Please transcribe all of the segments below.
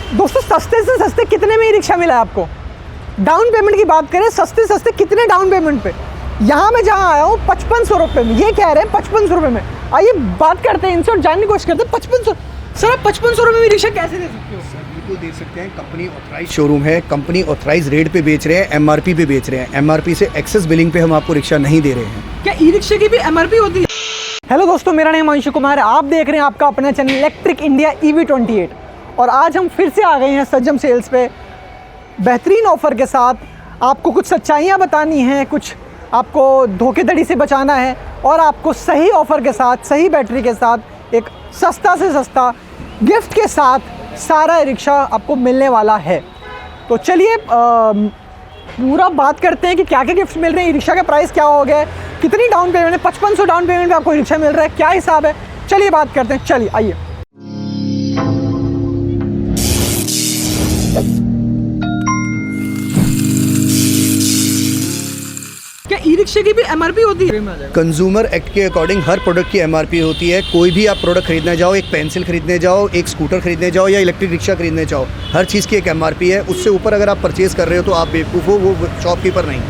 दोस्तों सस्ते से सस्ते कितने में ई रिक्शा मिला है आपको? डाउन पेमेंट की बात करें, सस्ते सस्ते कितने डाउन पेमेंट पे? यहाँ मैं जहाँ आया हूँ 5500 रुपये में, ये कह रहे हैं 5500 रुपये में। आइए बात करते हैं इनसे और जानने की कोशिश करते हैं 5500। सर आप 5500 रुपये में रिक्शा कैसे दे सकते हो? सर बिल्कुल दे सकते हैं। कंपनी ऑथराइज शोरूम है, कंपनी ऑथराइज रेट पे बेच रहे हैं, एमआरपी पे बेच रहे हैं। एमआरपी से एक्सेस बिलिंग पे हम आपको रिक्शा नहीं दे रहे हैं। क्या ई रिक्शे की भी एमआरपी होती है? हेलो दोस्तों, मेरा नाम अंशु कुमार है, आप देख रहे हैं आपका अपना चैनल इलेक्ट्रिक इंडिया EV28। और आज हम फिर से आ गए हैं सज्जम सेल्स पे बेहतरीन ऑफ़र के साथ। आपको कुछ सच्चाइयाँ बतानी हैं, कुछ आपको धोखेधड़ी से बचाना है और आपको सही ऑफ़र के साथ, सही बैटरी के साथ, एक सस्ता से सस्ता गिफ्ट के साथ सारा रिक्शा आपको मिलने वाला है। तो चलिए पूरा बात करते हैं कि क्या क्या गिफ्ट मिल रहे हैं, रिक्शा का प्राइस क्या हो गया है, कितनी डाउन पेमेंट है, 5500 डाउन पेमेंट में आपको रिक्शा मिल रहा है, क्या हिसाब है। चलिए बात करते हैं, चलिए आइए। क्या ई रिक्शे की भी एमआरपी होती है? कंज्यूमर एक्ट के अकॉर्डिंग हर प्रोडक्ट की एमआरपी होती है। कोई भी आप प्रोडक्ट खरीदने जाओ, एक पेंसिल खरीदने जाओ, एक स्कूटर खरीदने जाओ या इलेक्ट्रिक रिक्शा खरीदने जाओ, हर चीज़ की एक एमआरपी है। उससे ऊपर अगर आप परचेज़ कर रहे हो तो आप बेवकूफ़ हो, वो शॉपकीपर नहीं।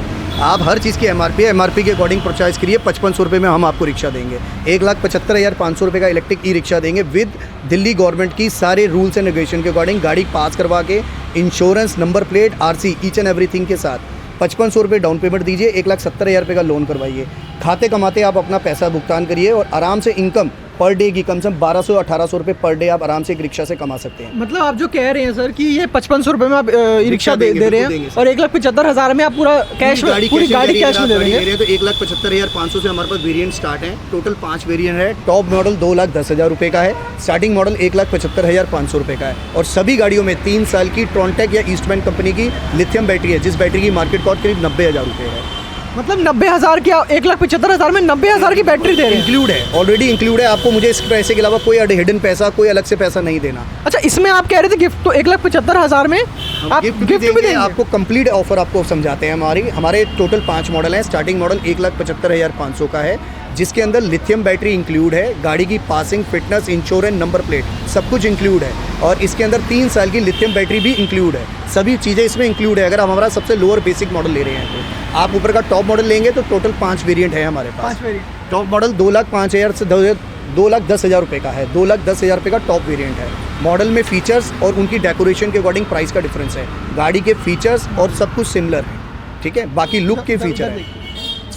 आप हर चीज़ की एमआरपी है, एमआरपी के अकॉर्डिंग परचेज करिए। 5500 रुपये में हम आपको रिक्शा देंगे। 1,75,500 रुपये का इलेक्ट्रिक ई रिक्शा देंगे विद दिल्ली गवर्नमेंट की सारे रूल्स एंड रेगुलेशन के अकॉर्डिंग, गाड़ी पास करवा के, insurance, number plate, RC each and everything के साथ। 5500 रुपये डाउन पेमेंट दीजिए, 1,70,000 रुपये का लोन करवाइए। खाते कमाते आप अपना पैसा भुगतान करिए और आराम से इनकम पर डे की कम से कम 1200-1800 रुपये पर डे आप आराम से एक रिक्शा से कमा सकते हैं। मतलब आप जो कह रहे हैं सर कि ये 5500 रुपये में आप रिक्शा दे रहे हैं और 1,75,000 में आप पूरा कैश पूरी गाड़ी कैश में दे रहे हैं। तो 1,75,500 से हमारे पास वेरिएंट स्टार्ट है। टोटल 5 वेरिएंट है। टॉप मॉडल 2,10,000 रुपये का है। स्टार्टिंग मॉडल 1,75,500 रुपये का है। और सभी गाड़ियों में 3 साल की ट्रॉन्टेक या ईस्टमैन कंपनी की लिथियम बैटरी है, जिस बैटरी की मार्केट कॉस्ट करीब 90,000 रुपये है। मतलब 90,000 की, 1,75,000 में 90,000 की बैटरी दे रहे हैं। इंक्लूड है, ऑलरेडी इंक्लूड है। आपको मुझे इस पैसे के अलावा कोई हिडन पैसा, कोई अलग से पैसा नहीं देना। अच्छा, इसमें आप कह रहे थे गिफ्ट, तो 1,75,000 में आप गिफ्ट भी देंगे? आपको कंप्लीट ऑफर आपको समझाते हैं। हमारे टोटल 5 मॉडल हैं। स्टार्टिंग मॉडल 1,75,500 का है, जिसके अंदर लिथियम बैटरी इंक्लूड है, गाड़ी की passing, fitness, insurance, number plate सब कुछ इंक्लूड है। और इसके अंदर 3 साल की लिथियम बैटरी भी इंक्लूड है। सभी चीज़ें इसमें इंक्लूड है। अगर हम हमारा सबसे लोअर बेसिक मॉडल ले रहे हैं तो आप ऊपर का टॉप मॉडल लेंगे तो टोटल 5 वेरिएंट है हमारे पास। 5 वेरिएंट। टॉप मॉडल 2,05,000 से 2,10,000 रुपये का है। 2,10,000 रुपये का टॉप वेरिएंट है। मॉडल में फीचर्स और उनकी डेकोरेशन के अकॉर्डिंग प्राइस का डिफरेंस है। गाड़ी के फीचर्स और सब कुछ सिमिलर है, ठीक है। बाकी लुक के फीचर है,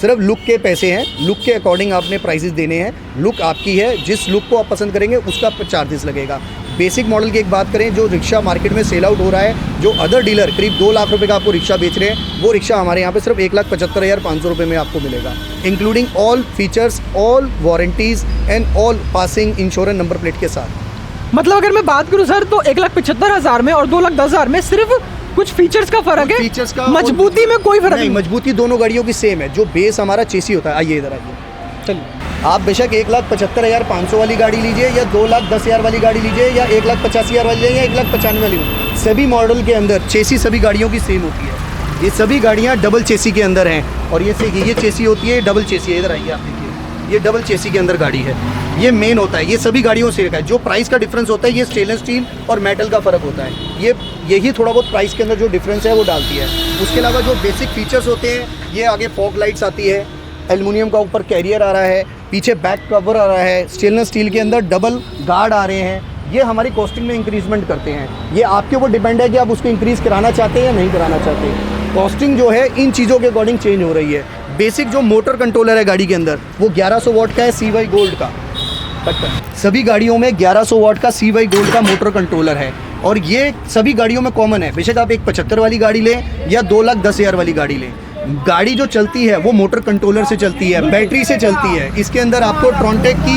सिर्फ लुक के पैसे हैं। लुक के अकॉर्डिंग आपने प्राइसेस देने हैं। लुक आपकी है, जिस लुक को आप पसंद करेंगे उसका चार्जेस लगेगा। बेसिक मॉडल की एक बात करें, जो रिक्शा मार्केट में सेल आउट हो रहा है, जो अदर डीलर करीब 2 लाख रुपए का आपको रिक्शा बेच रहे हैं, वो रिक्शा हमारे यहाँ पे सिर्फ 1,75,500 रुपये में आपको मिलेगा, including all features, all warranties and all passing, insurance, number plate के साथ। मतलब अगर मैं बात करूँ सर, तो 1,75,000 में और 2,10,000 में सिर्फ कुछ फीचर्स का फर्क है। फीचर्स का, मजबूती में कोई फर्क नहीं। मजबूती दोनों गाड़ियों की सेम है। जो बेस हमारा चेसी होता है, आइए इधर आइए, चलिए। आप बेशक 1,75,500 वाली गाड़ी लीजिए या 2,10,000 वाली गाड़ी लीजिए या 1,85,000 वाली लीजिए या 1,95,000 वाली, सभी मॉडल के अंदर चेसी सभी गाड़ियों की सेम होती है। ये सभी गाड़ियाँ डबल चेसी के अंदर हैं। और ये चेसी होती है, डबल चेसी है। इधर आइए, आप देखिए, ये डबल चेसी के अंदर गाड़ी है। ये मेन होता है, ये सभी गाड़ियों से है। जो प्राइस का डिफरेंस होता है, ये स्टेनलेस स्टील और मेटल का फ़र्क होता है। यही थोड़ा बहुत प्राइस के अंदर जो डिफरेंस है वो डालती है। उसके अलावा जो बेसिक फीचर्स होते हैं, ये आगे फॉग लाइट्स आती है, एल्युमिनियम का ऊपर कैरियर आ रहा है, पीछे बैक कवर आ रहा है, स्टेनलेस स्टील के अंदर डबल गार्ड आ रहे हैं। ये हमारी कॉस्टिंग में इंक्रीजमेंट करते हैं। ये आपके ऊपर डिपेंड है कि आप उसको इंक्रीज़ कराना चाहते हैं या नहीं कराना चाहते। कॉस्टिंग जो है इन चीज़ों के अकॉर्डिंग चेंज हो रही है। बेसिक जो मोटर कंट्रोलर है गाड़ी के अंदर, वो 1100 वाट का है, CY गोल्ड का। सभी गाड़ियों में 1100 वाट का CY गोल्ड का मोटर कंट्रोलर है और ये सभी गाड़ियों में कॉमन है। बेशक आप 1,75,000 वाली गाड़ी लें या 2,10,000 वाली गाड़ी लें, गाड़ी जो चलती है वो मोटर कंट्रोलर से चलती है, बैटरी से चलती है। इसके अंदर आपको ट्रॉन्टेक की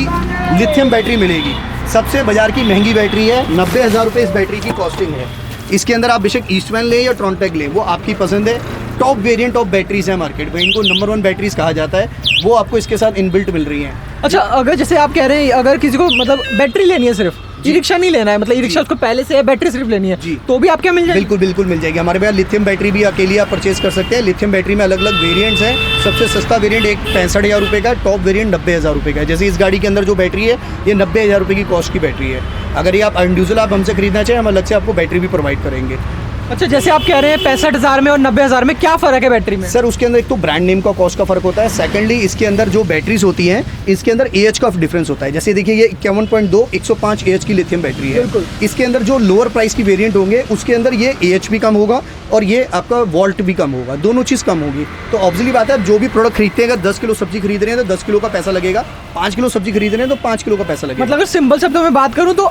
लिथियम बैटरी मिलेगी। सबसे बाजार की महंगी बैटरी है, 90,000 रुपये इस बैटरी की कॉस्टिंग है। इसके अंदर आप बेशक ईस्टमैन लें या ट्रॉन्टेक लें, वो आपकी पसंद है। टॉप वेरिएंट ऑफ बैटरीज है मार्केट में, इनको नंबर 1 बैटरीज कहा जाता है, वो आपको इसके साथ इनबिल्ट मिल रही हैं। अच्छा, अगर जैसे आप कह रहे हैं, अगर किसी को मतलब बैटरी लेनी है सिर्फ ई रिक्शा नहीं लेना है, मतलब ई रिक्शा उसको पहले से है, बैटरी सिर्फ लेनी है जी। तो भी आपके यहाँ मिल जाएगी? बिल्कुल बिल्कुल मिल जाएगी। हमारे पास लिथियम बैटरी भी अकेली आप परचेज कर सकते हैं। लिथियम बैटरी में अलग अलग वेरिएंट्स हैं। सबसे सस्ता वेरिएंट एक 65,000 रुपये का, टॉप वेरिएंट 90,000 रुपये का है। जैसे इस गाड़ी के अंदर जो बैटरी है ये 90,000 रुपये की कॉस्ट की बैटरी है। अगर ये आप इंडिविजुअल आप हमसे खरीदना चाहें, हम अलग से आपको बैटरी भी प्रोवाइड करेंगे। अच्छा, जैसे आप कह रहे हैं 65,000 में और 90,000 में क्या फ़र्क है बैटरी में? सर उसके अंदर एक तो ब्रांड नेम का कॉस्ट का फर्क होता है, सेकंडली इसके अंदर जो बैटरीज होती हैं इसके अंदर एएच का डिफरेंस होता है। जैसे देखिए ये 51.2 105 एएच की लिथियम बैटरी है। बिल्कुल। इसके अंदर जो लोअर प्राइस की वेरिएंट होंगे उसके अंदर ये एएच भी कम होगा और ये आपका वोल्ट भी कम होगा, दोनों चीज़ कम होगी। तो ऑब्वियसली बात है, जो भी प्रोडक्ट खरीदते हैं, अगर 10 किलो सब्जी खरीद रहे हैं तो 10 किलो का पैसा लगेगा, 5 किलो सब्जी खरीद रहे हैं तो 5 किलो का पैसा लगेगा। मतलब अगर सिंपल शब्दों में बात करूं तो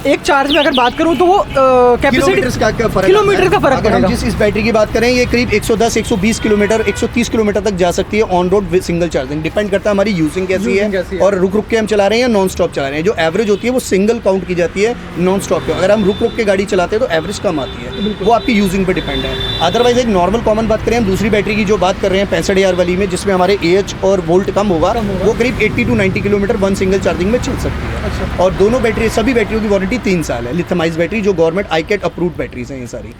एक चार्ज में अगर बात करूं तो वो किलोमीटर का फर्क, किलोमीटर का फर्क अगर हम पड़ेगा। जिस इस बैटरी की बात करें ये करीब 110 120 किलोमीटर 130 किलोमीटर तक जा सकती है on road single charging. Depend करता है हमारी यूजिंग कैसी है और रुक रुक के हम चला रहे हैं या नॉन स्टॉप चला रहे हैं। जो एवरेज होती है वो सिंगल काउंट की जाती है नॉन स्टॉप पे। अगर हम रुक रुक के गाड़ी चलाते हैं तो एवरेज कम आती है, वो आपकी यूजिंग पे डिपेंड है। अदरवाइज एक नॉर्मल कॉमन बात करें हम दूसरी बैटरी की जो बात कर रहे हैं 65,000 वाली में, जिसमें हमारे एएच और वोल्ट कम होगा, वो करीब 80 to 90 kilometre one single charging में चल सकती है। अच्छा। और दोनों बैटरी, सभी बैटरियों की वारंटी 3 साल है। लिथियमाइज्ड बैटरी जो गवर्नमेंट आईकेट अप्रूव्ड बैटरीज हैं ये सारी।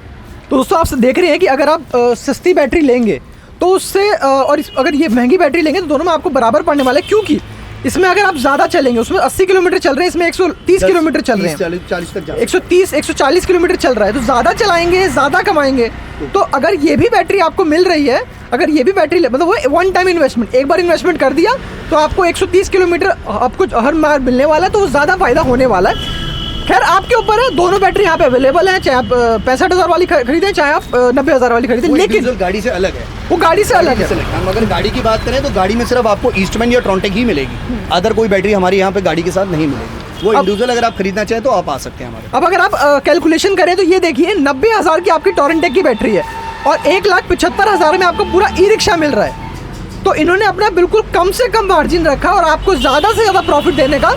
तो दोस्तों आप देख रहे हैं कि अगर आप सस्ती बैटरी लेंगे तो उससे अगर ये महंगी बैटरी लेंगे तो दोनों में आपको बराबर पड़ने वाला है, क्योंकि इसमें अगर आप ज़्यादा चलेंगे, उसमें 80 किलोमीटर चल रहे हैं, इसमें 130 किलोमीटर चल रहे हैं, 40 तक 130 140 किलोमीटर चल रहा है, तो ज़्यादा चलाएंगे ज़्यादा कमाएंगे। तो अगर ये भी बैटरी आपको मिल रही है, अगर ये भी बैटरी मतलब वो वन टाइम इन्वेस्टमेंट, एक बार इन्वेस्टमेंट कर दिया तो आपको 130 किलोमीटर आपको हर माह मिलने वाला है, तो ज़्यादा फायदा होने वाला है। खैर आपके ऊपर है, दोनों बैटरी यहाँ पे अवेलेबल है, चाहे आप 65,000 वाली खरीदें चाहे आप 90,000 वाली खरीदें, लेकिन गाड़ी से अलग है, वो गाड़ी से अलग है। हम अगर गाड़ी की बात करें तो गाड़ी में सिर्फ आपको ईस्टमैन या ट्रॉन्टेक ही मिलेगी, अदर कोई बैटरी हमारी यहाँ पे गाड़ी के साथ नहीं मिलेगी। वो इंडिविजुअल अगर आप खरीदना चाहें तो आप आ सकते हैं हमारे। अब अगर आप कैलकुलेशन करें तो ये देखिए 90,000 की आपकी टॉरेंटेक की बैटरी है और 1,75,000 में आपको पूरा ई रिक्शा मिल रहा है। तो इन्होंने अपना बिल्कुल कम से कम मार्जिन रखा और आपको ज़्यादा से ज़्यादा प्रॉफिट देने का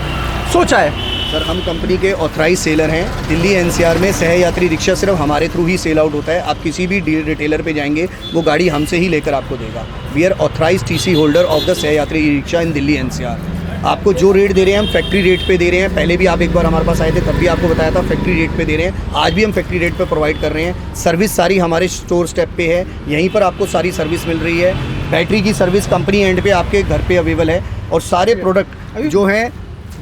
सोचा है। सर हम कंपनी के ऑथराइज सेलर हैं। दिल्ली एनसीआर में सह यात्री रिक्शा सिर्फ हमारे थ्रू ही सेल आउट होता है। आप किसी भी रिटेलर पे जाएंगे वो गाड़ी हमसे ही लेकर आपको देगा। We are authorize TC holder of the सह यात्री रिक्शा इन दिल्ली एनसीआर। आपको जो रेट दे रहे हैं हम फैक्ट्री रेट पे दे रहे हैं। पहले भी आप एक बार हमारे पास आए थे तब भी आपको बताया था फैक्ट्री रेट पे दे रहे हैं, आज भी हम फैक्ट्री रेट पे प्रोवाइड कर रहे हैं। सर्विस सारी हमारे स्टोर स्टेप पे है, यहीं पर आपको सारी सर्विस मिल रही है। बैटरी की सर्विस कंपनी एंड पे आपके घर पे अवेलेबल है और सारे प्रोडक्ट जो हैं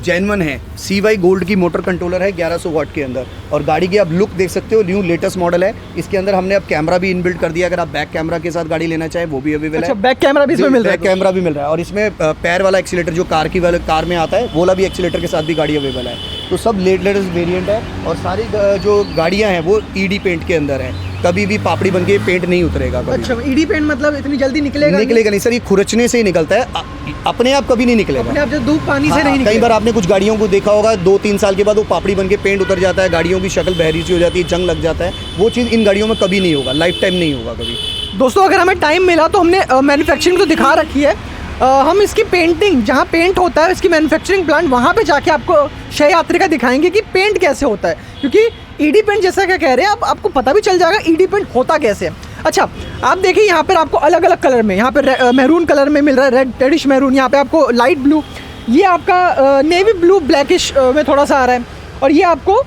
जेन्युइन है। CY गोल्ड की मोटर कंट्रोलर है 1100 वाट के अंदर और गाड़ी की आप लुक देख सकते हो, न्यू लेटेस्ट मॉडल है। इसके अंदर हमने अब कैमरा भी इनबिल्ट कर दिया, अगर आप बैक कैमरा के साथ गाड़ी लेना चाहें वो भी अवेलेबल अच्छा, है। बैक कैमरा भी इसमें मिल रहा है? बैक कैमरा भी मिल रहा है और इसमें पैर वाला एक्सीलेटर जो कार में आता है वो वाला भी एक्सीलेटर के साथ भी गाड़ी अवेलेबल है। तो सब लेटेस्ट वेरिएंट है और सारी जो गाड़ियाँ हैं वो ED पेंट के अंदर है, कभी भी पापड़ी बन के पेंट नहीं उतरेगा कभी। अच्छा, ED पेंट मतलब इतनी जल्दी निकलेगा नहीं सर, ये खुरचने से ही निकलता है, अपने आप कभी नहीं निकलेगा। अपने आप जो धूप पानी से नहीं कई निकलेगा। बार आपने कुछ गाड़ियों को देखा होगा 2-3 साल के बाद वो पापड़ी बन के पेंट उतर जाता है, गाड़ियों की शक्ल बहरी सी हो जाती है, जंग लग जाता है। वो चीज़ इन गाड़ियों में कभी नहीं होगा, लाइफ टाइम नहीं होगा कभी। दोस्तों अगर हमें टाइम मिला तो हमने मैन्युफैक्चरिंग तो दिखा रखी है, हम इसकी पेंटिंग जहाँ पेंट होता है इसकी मैन्युफैक्चरिंग प्लांट वहाँ पे जाके आपको शय यात्री का दिखाएंगे कि पेंट कैसे होता है, क्योंकि ED पेंट जैसा क्या कह रहे हैं आपको पता भी चल जाएगा ED पेंट होता कैसे है। अच्छा आप देखिए यहाँ पर आपको अलग अलग कलर में, यहाँ पर मैरून कलर में मिल रहा है, रेडिश मैरून, यहाँ पे आपको लाइट ब्लू, ये आपका नेवी ब्लू ब्लैकिश में थोड़ा सा आ रहा है और ये आपको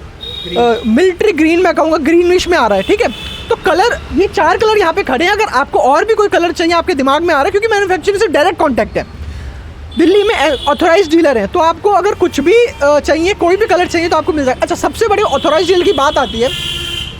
मिलिट्री ग्रीन मैं कहूँगा ग्रीनिश में आ रहा है। ठीक है, तो कलर ये 4 कलर यहाँ पे खड़े हैं। अगर आपको और भी कोई कलर चाहिए आपके दिमाग में आ रहा है, क्योंकि मैन्युफैक्चरिंग से डायरेक्ट कॉन्टैक्ट है, दिल्ली में ऑथोराइज डीलर हैं, तो आपको अगर कुछ भी चाहिए, कोई भी कलर चाहिए तो आपको मिल जाएगा। अच्छा सबसे बड़ी ऑथोराइज डीलर की बात आती है,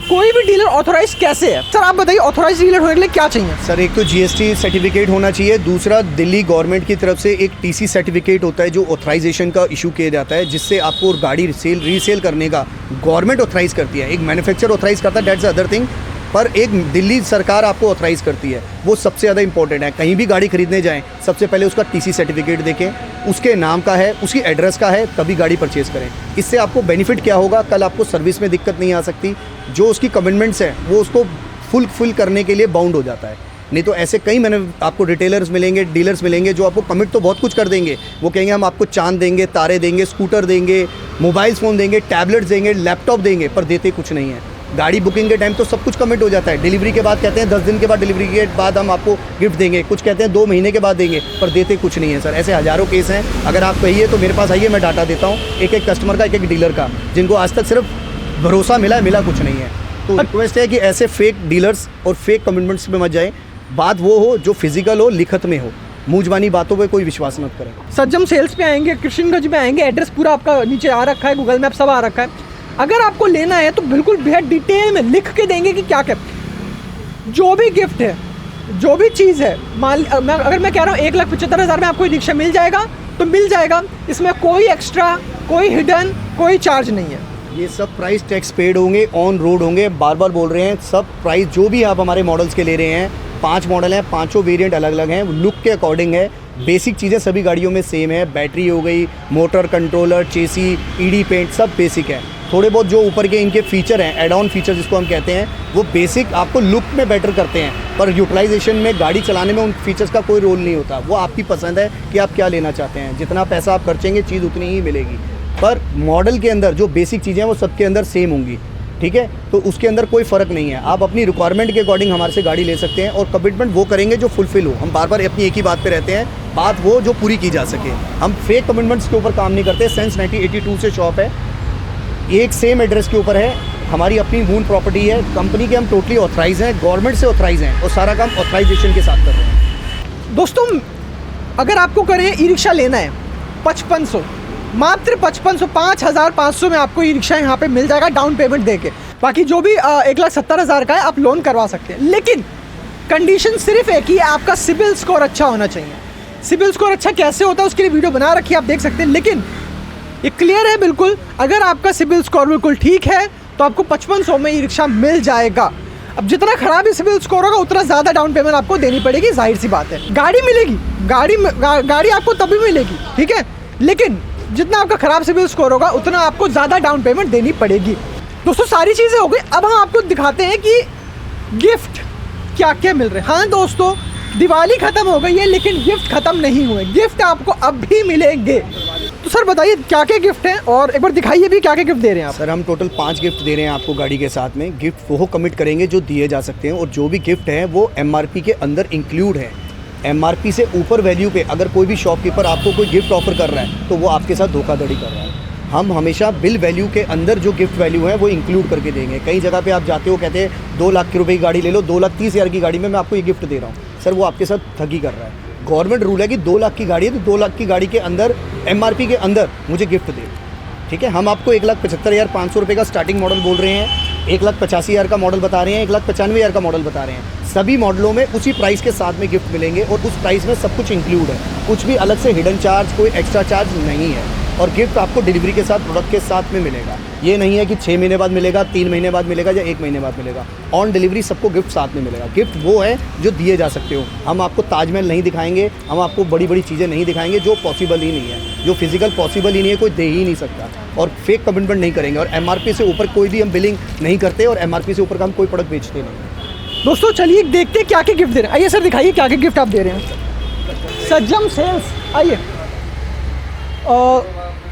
कोई भी डीलर ऑथोराइज कैसे है? सर आप बताइए ऑथोराइज डीलर होने के लिए क्या चाहिए? सर एक तो GST सर्टिफिकेट होना चाहिए, दूसरा दिल्ली गवर्नमेंट की तरफ से एक TC सर्टिफिकेट होता है जो ऑथराइजेशन का इशू किया जाता है, जिससे आपको गाड़ी रीसेल करने का गवर्नमेंट ऑथराइज करती है। एक मैन्युफैक्चरर ऑथराइज करता है, दैट्स अदर थिंग, पर एक दिल्ली सरकार आपको ऑथराइज करती है, वो सबसे ज़्यादा इंपॉर्टेंट है। कहीं भी गाड़ी खरीदने जाएं सबसे पहले उसका TC सर्टिफिकेट देखें, उसके नाम का है, उसकी एड्रेस का है, तभी गाड़ी परचेज़ करें। इससे आपको बेनिफिट क्या होगा, कल आपको सर्विस में दिक्कत नहीं आ सकती, जो उसकी कमिटमेंट्स हैं वो उसको फुल करने के लिए बाउंड हो जाता है। नहीं तो ऐसे कई मैंने आपको रिटेलर्स मिलेंगे, डीलर्स मिलेंगे जो आपको कमिट तो बहुत कुछ कर देंगे, वो कहेंगे हम आपको चांद देंगे, तारे देंगे, स्कूटर देंगे, मोबाइल फ़ोन देंगे, टैबलेट्स देंगे, लैपटॉप देंगे, पर देते कुछ नहीं है। गाड़ी बुकिंग के टाइम तो सब कुछ कमिट हो जाता है, डिलीवरी के बाद कहते हैं 10 दिन के बाद, डिलीवरी के बाद हम आपको गिफ्ट देंगे, कुछ कहते हैं 2 महीने के बाद देंगे, पर देते कुछ नहीं है सर। ऐसे हज़ारों केस हैं, अगर आप कहिए तो मेरे पास आइए, मैं डाटा देता हूँ एक एक कस्टमर का, एक एक डीलर का, जिनको आज तक सिर्फ भरोसा मिला कुछ नहीं है। तो रिक्वेस्ट है कि ऐसे फेक डीलर्स और फेक कमिटमेंट्स पे मत जाएं। बात वो हो जो फिजिकल हो, लिखत में हो, मुँह ज़बानी बातों पे कोई विश्वास मत करें। सज्जम सेल्स पे आएंगे, कृष्णगंज में आएंगे, एड्रेस पूरा आपका नीचे आ रखा है, गूगल मैप सब आ रखा है। अगर आपको लेना है तो बिल्कुल बेहद डिटेल में लिख के देंगे कि क्या क्या, जो भी गिफ्ट है, जो भी चीज़ है। अगर मैं कह रहा हूँ 1,75,000 में आपको ये रिक्शा मिल जाएगा तो मिल जाएगा, इसमें कोई एक्स्ट्रा, कोई हिडन, कोई चार्ज नहीं है। ये सब प्राइस टैक्स पेड होंगे, ऑन रोड होंगे, बार बार बोल रहे हैं। सब प्राइस जो भी आप हमारे मॉडल्स के ले रहे हैं, 5 मॉडल हैं, 5 वेरिएंट अलग अलग हैं, लुक के अकॉर्डिंग है। बेसिक चीज़ें सभी गाड़ियों में सेम है, बैटरी हो गई, मोटर कंट्रोलर, चेसी, ईडी पेंट, सब बेसिक है। थोड़े बहुत जो ऊपर के इनके फीचर हैं, एड ऑन फीचर जिसको हम कहते हैं, वो बेसिक आपको लुक में बेटर करते हैं, पर यूटिलाइजेशन में, गाड़ी चलाने में उन फीचर्स का कोई रोल नहीं होता। वो आपकी पसंद है कि आप क्या लेना चाहते हैं, जितना पैसा आप खर्चेंगे चीज़ उतनी ही मिलेगी। पर मॉडल के अंदर जो बेसिक चीज़ें हैं वो सबके अंदर सेम होंगी, ठीक है। तो उसके अंदर कोई फ़र्क नहीं है। आप अपनी रिक्वायरमेंट के अकॉर्डिंग हमारे से गाड़ी ले सकते हैं, और कमिटमेंट वो करेंगे जो फुलफिल हो। हम बार बार अपनी एक ही बात पे रहते हैं, बात वो जो पूरी की जा सके। हम फेक कमिटमेंट्स के ऊपर काम नहीं करते। सिंस 1982 से शॉप है, एक सेम एड्रेस के ऊपर है, हमारी अपनी मून प्रॉपर्टी है, कंपनी के हम टोटली ऑथराइज हैं, गवर्नमेंट से ऑथराइज हैं, और सारा काम ऑथराइजेशन के साथ कर रहे हैं। दोस्तों, अगर आपको करें ई रिक्शा लेना है 5500, मात्र 5500, 5500 में आपको ई रिक्शा यहाँ पे मिल जाएगा डाउन पेमेंट देके। बाकी जो भी 1,70,000 का है आप लोन करवा सकते हैं, लेकिन कंडीशन सिर्फ एक ही है, आपका सिबिल स्कोर अच्छा होना चाहिए। सिबिल स्कोर अच्छा कैसे होता है उसके लिए वीडियो बना रखी है, आप देख सकते हैं। लेकिन ये क्लियर है बिल्कुल, अगर आपका सिबिल स्कोर बिल्कुल ठीक है तो आपको 5500 में ई रिक्शा मिल जाएगा। अब जितना खराब ही सिबिल स्कोर होगा उतना ज़्यादा डाउन पेमेंट आपको देनी पड़ेगी, जाहिर सी बात है। गाड़ी मिलेगी, गाड़ी आपको तभी मिलेगी, ठीक है, लेकिन जितना आपका खराब सिबिल स्कोर होगा उतना आपको ज़्यादा डाउन पेमेंट देनी पड़ेगी। दोस्तों, सारी चीज़ें हो गई, अब हम आपको दिखाते हैं कि गिफ्ट क्या क्या मिल रहे हैं। हाँ दोस्तों, दिवाली ख़त्म हो गई है लेकिन गिफ्ट ख़त्म नहीं हुए, गिफ्ट आपको अब भी मिलेंगे। तो सर बताइए क्या क्या गिफ्ट हैं, और एक बार दिखाइए भी क्या क्या गिफ्ट दे रहे हैं आप। सर हम टोटल 5 गिफ्ट दे रहे हैं आपको गाड़ी के साथ में। गिफ्ट वो कमिट करेंगे जो दिए जा सकते हैं, और जो भी गिफ्ट है वो MRP के अंदर इंक्लूड है। MRP से ऊपर वैल्यू पे अगर कोई भी शॉपकीपर आपको कोई गिफ्ट ऑफर कर रहा है तो वो आपके साथ धोखाधड़ी कर रहा है। हम हमेशा बिल वैल्यू के अंदर जो गिफ्ट वैल्यू है वो इंक्लूड करके देंगे। कई जगह पे आप जाते हो, कहते हैं 2 लाख रुपए की गाड़ी ले लो, 2,30,000 की गाड़ी में मैं आपको ये गिफ्ट दे रहा हूँ। सर वो आपके साथ ठगी कर रहा है। गवर्नमेंट रूल है कि 2 लाख की गाड़ी है तो 2 लाख की गाड़ी के अंदर MRP के अंदर मुझे गिफ्ट दे, ठीक है। हम आपको 1,75,500 रुपये का स्टार्टिंग मॉडल बोल रहे हैं, 1,85,000 का मॉडल बता रहे हैं, 1,95,000 का मॉडल बता रहे हैं। सभी मॉडलों में उसी प्राइस के साथ में गिफ्ट मिलेंगे, और उस प्राइस में सब कुछ इंक्लूड है, कुछ भी अलग से हिडन चार्ज, कोई एक्स्ट्रा चार्ज नहीं है। और गिफ्ट आपको डिलीवरी के साथ, प्रोडक्ट के साथ में मिलेगा। ये नहीं है कि 6 महीने बाद मिलेगा, 3 महीने बाद मिलेगा, या 1 महीने बाद मिलेगा। ऑन डिलीवरी सबको गिफ्ट साथ में मिलेगा। गिफ्ट वो है जो दिए जा सकते हो। हम आपको ताजमहल नहीं दिखाएंगे, हम आपको बड़ी बड़ी चीज़ें नहीं दिखाएंगे जो पॉसिबल ही नहीं है, जो फिजिकल पॉसिबल ही नहीं है, कोई दे ही नहीं सकता। और फेक कमिटमेंट नहीं करेंगे, और MRP से ऊपर कोई भी हम बिलिंग नहीं करते, और MRP से ऊपर का हम कोई प्रोडक्ट बेचते नहीं। दोस्तों चलिए देखते हैं क्या क्या गिफ्ट दे रहे हैं। आइए सर दिखाइए क्या क्या गिफ्ट आप दे रहे हैं। सज्जम सेल्स, आइए।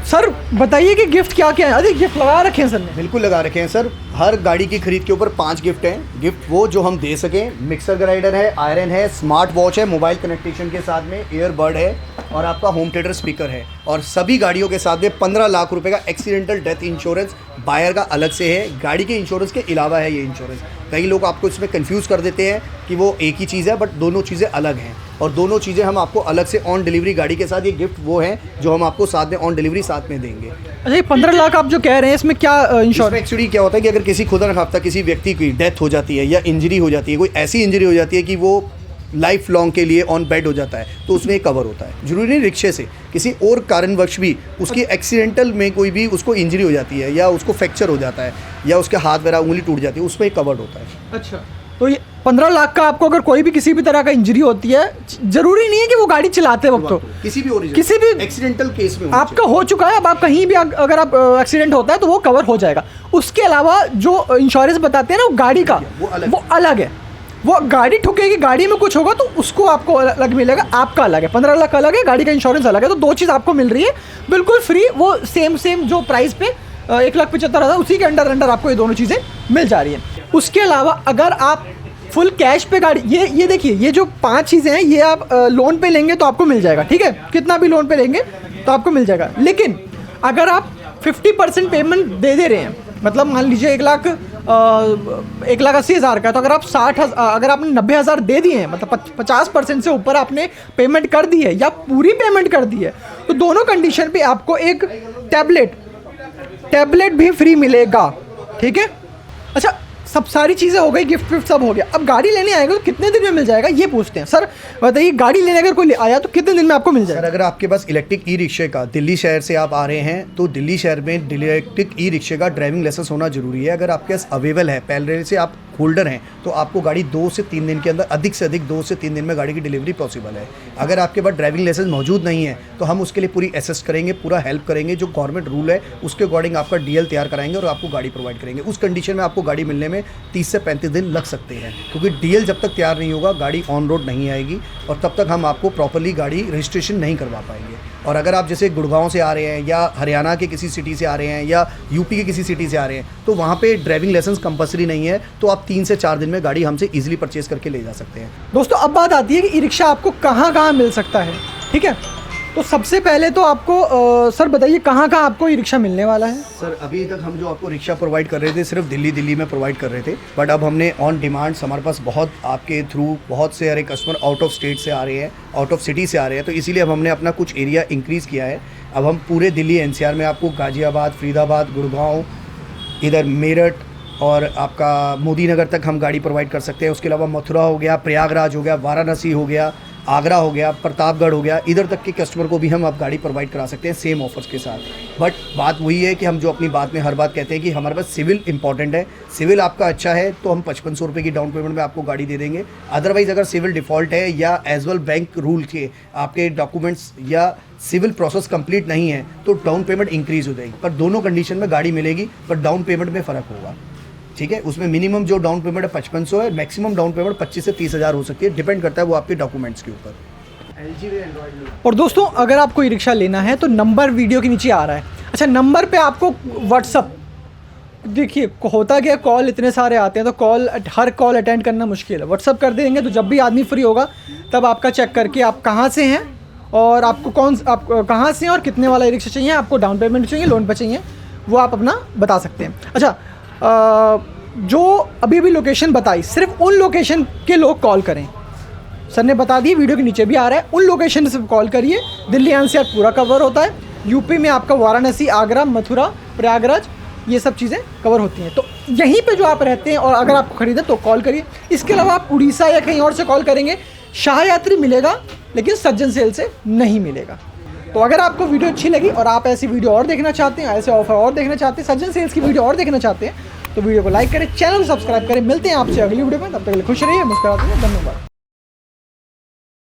सर बताइए कि गिफ्ट क्या क्या है। अरे गिफ्ट लगा रखे हैं सर ने। बिल्कुल लगा रखे हैं सर। हर गाड़ी की खरीद के ऊपर 5 गिफ्ट हैं। गिफ्ट वो जो हम दे सकें, मिक्सर ग्राइंडर है, आयरन है, स्मार्ट वॉच है, मोबाइल कनेक्टेशन के साथ में ईयरबड है, और आपका होम थिएटर स्पीकर है। और सभी गाड़ियों के साथ में 15 लाख रुपए का एक्सीडेंटल डेथ इंश्योरेंस बायर का अलग से है। गाड़ी के इंश्योरेंस के अलावा है ये इंश्योरेंस। कई लोग आपको इसमें कंफ्यूज कर देते हैं कि वो एक ही चीज़ है, बट दोनों चीज़ें अलग हैं, और दोनों चीज़ें हम आपको अलग से ऑन डिलीवरी गाड़ी के साथ, ये गिफ्ट वो है जो हम आपको साथ में ऑन डिलीवरी साथ में देंगे। अच्छा, ये 15 लाख आप जो कह रहे हैं इसमें क्या इंश्योरेंस? एक्चुअली क्या होता है कि अगर किसी खुदा न खास्ता किसी व्यक्ति की डेथ हो जाती है, या इंजरी हो जाती है, कोई ऐसी इंजरी हो जाती है कि वो लाइफ लॉन्ग के लिए ऑन बेड हो जाता है, तो उसमें कवर होता है। जरूरी नहीं रिक्शे से, किसी और कारणवश भी उसकी एक्सीडेंटल में कोई भी उसको इंजरी हो जाती है, या उसको फ्रैक्चर हो जाता है, या उसके हाथ वगैरह उंगली टूट जाती है, उसमें कवर्ड होता है। अच्छा, तो ये 15 लाख का आपको अगर कोई भी किसी भी तरह का इंजरी होती है, जरूरी नहीं है कि वो गाड़ी चलाते वक्त हो, किसी भी एक्सीडेंटल केस में आपका हो चुका है, अब आप कहीं भी अगर आप एक्सीडेंट होता है तो वो कवर हो जाएगा। उसके अलावा जो इंश्योरेंस बताते हैं ना वो गाड़ी का, वो अलग है। वो गाड़ी ठुकेगी, गाड़ी में कुछ होगा तो उसको आपको अलग मिलेगा, आपका अलग है। 15 लाख अलग है, गाड़ी का इंश्योरेंस अलग है, तो 2 चीज़ आपको मिल रही है बिल्कुल फ्री। वो सेम जो प्राइस पे 1,75,000 उसी के अंडर आपको ये दोनों चीज़ें मिल जा रही हैं। उसके अलावा अगर आप फुल कैश पे गाड़ी, ये देखिए, ये जो 5 चीज़ें हैं ये आप लोन पे लेंगे तो आपको मिल जाएगा, ठीक है, कितना भी लोन पे लेंगे तो आपको मिल जाएगा। लेकिन अगर आप 50% पेमेंट दे रहे हैं, मतलब मान लीजिए 1,80,000 का, तो अगर आप अगर आपने 90,000 दे दिए हैं, मतलब 50% से ऊपर आपने पेमेंट कर दी है या पूरी पेमेंट कर दी है, तो दोनों कंडीशन पे आपको एक टैबलेट भी फ्री मिलेगा, ठीक है। अच्छा, सब सारी चीज़ें हो गई, गिफ्ट विफ्ट सब हो गया। अब गाड़ी लेने आएगा तो कितने दिन में मिल जाएगा ये पूछते हैं। सर बताइए, गाड़ी लेने अगर कोई आया तो कितने दिन में आपको मिल जाएगा? सर, अगर आपके पास इलेक्ट्रिक ई रिक्शे का, दिल्ली शहर से आप आ रहे हैं तो दिल्ली शहर में इलेक्ट्रिक ई रिक्शे का ड्राइविंग लाइसेंस होना जरूरी है। अगर आपके पास अवेलेबल है, पहले से आप होल्डर हैं, तो आपको गाड़ी 2 से 3 दिन के अंदर, अधिक से अधिक 2 से 3 दिन में गाड़ी की डिलीवरी पॉसिबल है। अगर आपके पास ड्राइविंग लाइसेंस मौजूद नहीं है तो हम उसके लिए पूरी असिस्ट करेंगे, पूरा हेल्प करेंगे। जो गवर्नमेंट रूल है उसके अकॉर्डिंग आपका डीएल तैयार कराएंगे और आपको गाड़ी प्रोवाइड करेंगे। उस कंडीशन में आपको गाड़ी मिलने में 30 से 35 दिन लग सकते हैं, क्योंकि डीएल जब तक तैयार नहीं होगा गाड़ी ऑन रोड नहीं आएगी और तब तक हम आपको प्रॉपर्ली गाड़ी रजिस्ट्रेशन नहीं करवा पाएंगे। और अगर आप जैसे गुड़गांव से आ रहे हैं या हरियाणा के किसी सिटी से आ रहे हैं या यूपी के किसी सिटी से आ रहे हैं, तो वहाँ पे ड्राइविंग लाइसेंस कंपलसरी नहीं है, तो आप 3 से 4 दिन में गाड़ी हमसे इजीली परचेज करके ले जा सकते हैं। दोस्तों, अब बात आती है कि ई रिक्शा आपको कहाँ मिल सकता है, ठीक है। तो सबसे पहले तो आपको सर बताइए कहाँ आपको ई रिक्शा मिलने वाला है? सर, अभी तक हम जो आपको रिक्शा प्रोवाइड कर रहे थे सिर्फ दिल्ली में प्रोवाइड कर रहे थे, बट अब हमने ऑन डिमांड्स, हमारे पास बहुत आपके थ्रू बहुत से सारे कस्टमर आउट ऑफ स्टेट से आ रहे हैं, आउट ऑफ सिटी से आ रहे हैं, तो इसीलिए अब हमने अपना कुछ एरिया इंक्रीज़ किया है। अब हम पूरे दिल्ली एनसीआर में आपको गाजियाबाद, फरीदाबाद, गुड़गांव, इधर मेरठ और आपका मोदी नगर तक हम गाड़ी प्रोवाइड कर सकते हैं। उसके अलावा मथुरा हो गया, प्रयागराज हो गया, वाराणसी हो गया, आगरा हो गया, प्रतापगढ़ हो गया, इधर तक के कस्टमर को भी हम अब गाड़ी प्रोवाइड करा सकते हैं सेम ऑफर्स के साथ। बट बात वही है कि हम जो अपनी बात में हर बात कहते हैं कि हमारे पास सिविल इंपॉर्टेंट है। सिविल आपका अच्छा है तो हम 5500 रुपये की डाउन पेमेंट में आपको गाड़ी दे देंगे। अदरवाइज़ अगर सिविल डिफ़ॉल्ट है या एज वेल बैंक रूल के आपके डॉक्यूमेंट्स या सिविल प्रोसेस कंप्लीट नहीं है तो डाउन पेमेंट इंक्रीज़ हो जाएगी। पर दोनों कंडीशन में गाड़ी मिलेगी, पर डाउन पेमेंट में फ़र्क होगा, ठीक है। उसमें मिनिमम जो डाउन पेमेंट है 5500 है, मैक्सिमम डाउन पेमेंट 25 से 30,000 हो सकती है, डिपेंड करता है वो आपके डॉक्यूमेंट्स के ऊपर। और दोस्तों, अगर आपको ई रिक्शा लेना है तो नंबर वीडियो के नीचे आ रहा है। अच्छा, नंबर पे आपको व्हाट्सअप, देखिए होता क्या, कॉल इतने सारे आते हैं तो हर कॉल अटेंड करना मुश्किल है। व्हाट्सअप कर देंगे तो जब भी आदमी फ्री होगा तब आपका चेक करके आप कहाँ से हैं और आपको आप कहाँ से हैं और कितने वाला ई रिक्शा चाहिए, आपको डाउन पेमेंट चाहिए, लोन पे चाहिए, वो आप अपना बता सकते हैं। अच्छा, जो अभी भी लोकेशन बताई, सिर्फ उन लोकेशन के लोग कॉल करें। सर ने बता दी, वीडियो के नीचे भी आ रहा है, उन लोकेशन से कॉल करिए। दिल्ली एनसीआर पूरा कवर होता है, यूपी में आपका वाराणसी, आगरा, मथुरा, प्रयागराज, ये सब चीज़ें कवर होती हैं। तो यहीं पे जो आप रहते हैं और अगर आपको खरीदें तो कॉल करिए। इसके अलावा आप उड़ीसा या कहीं और से कॉल करेंगे, शाह यात्री मिलेगा लेकिन सज्जन सेल से नहीं मिलेगा। तो अगर आपको वीडियो अच्छी लगी और आप ऐसी वीडियो और देखना चाहते हैं, ऐसे ऑफर और देखना चाहते हैं, सज्जन सेल्स की वीडियो और देखना चाहते हैं, तो वीडियो को लाइक करें, चैनल को सब्सक्राइब करें। मिलते हैं आपसे अगली वीडियो में, तब तक के लिए खुश रहिए, मुस्कुराते रहिए। धन्यवाद।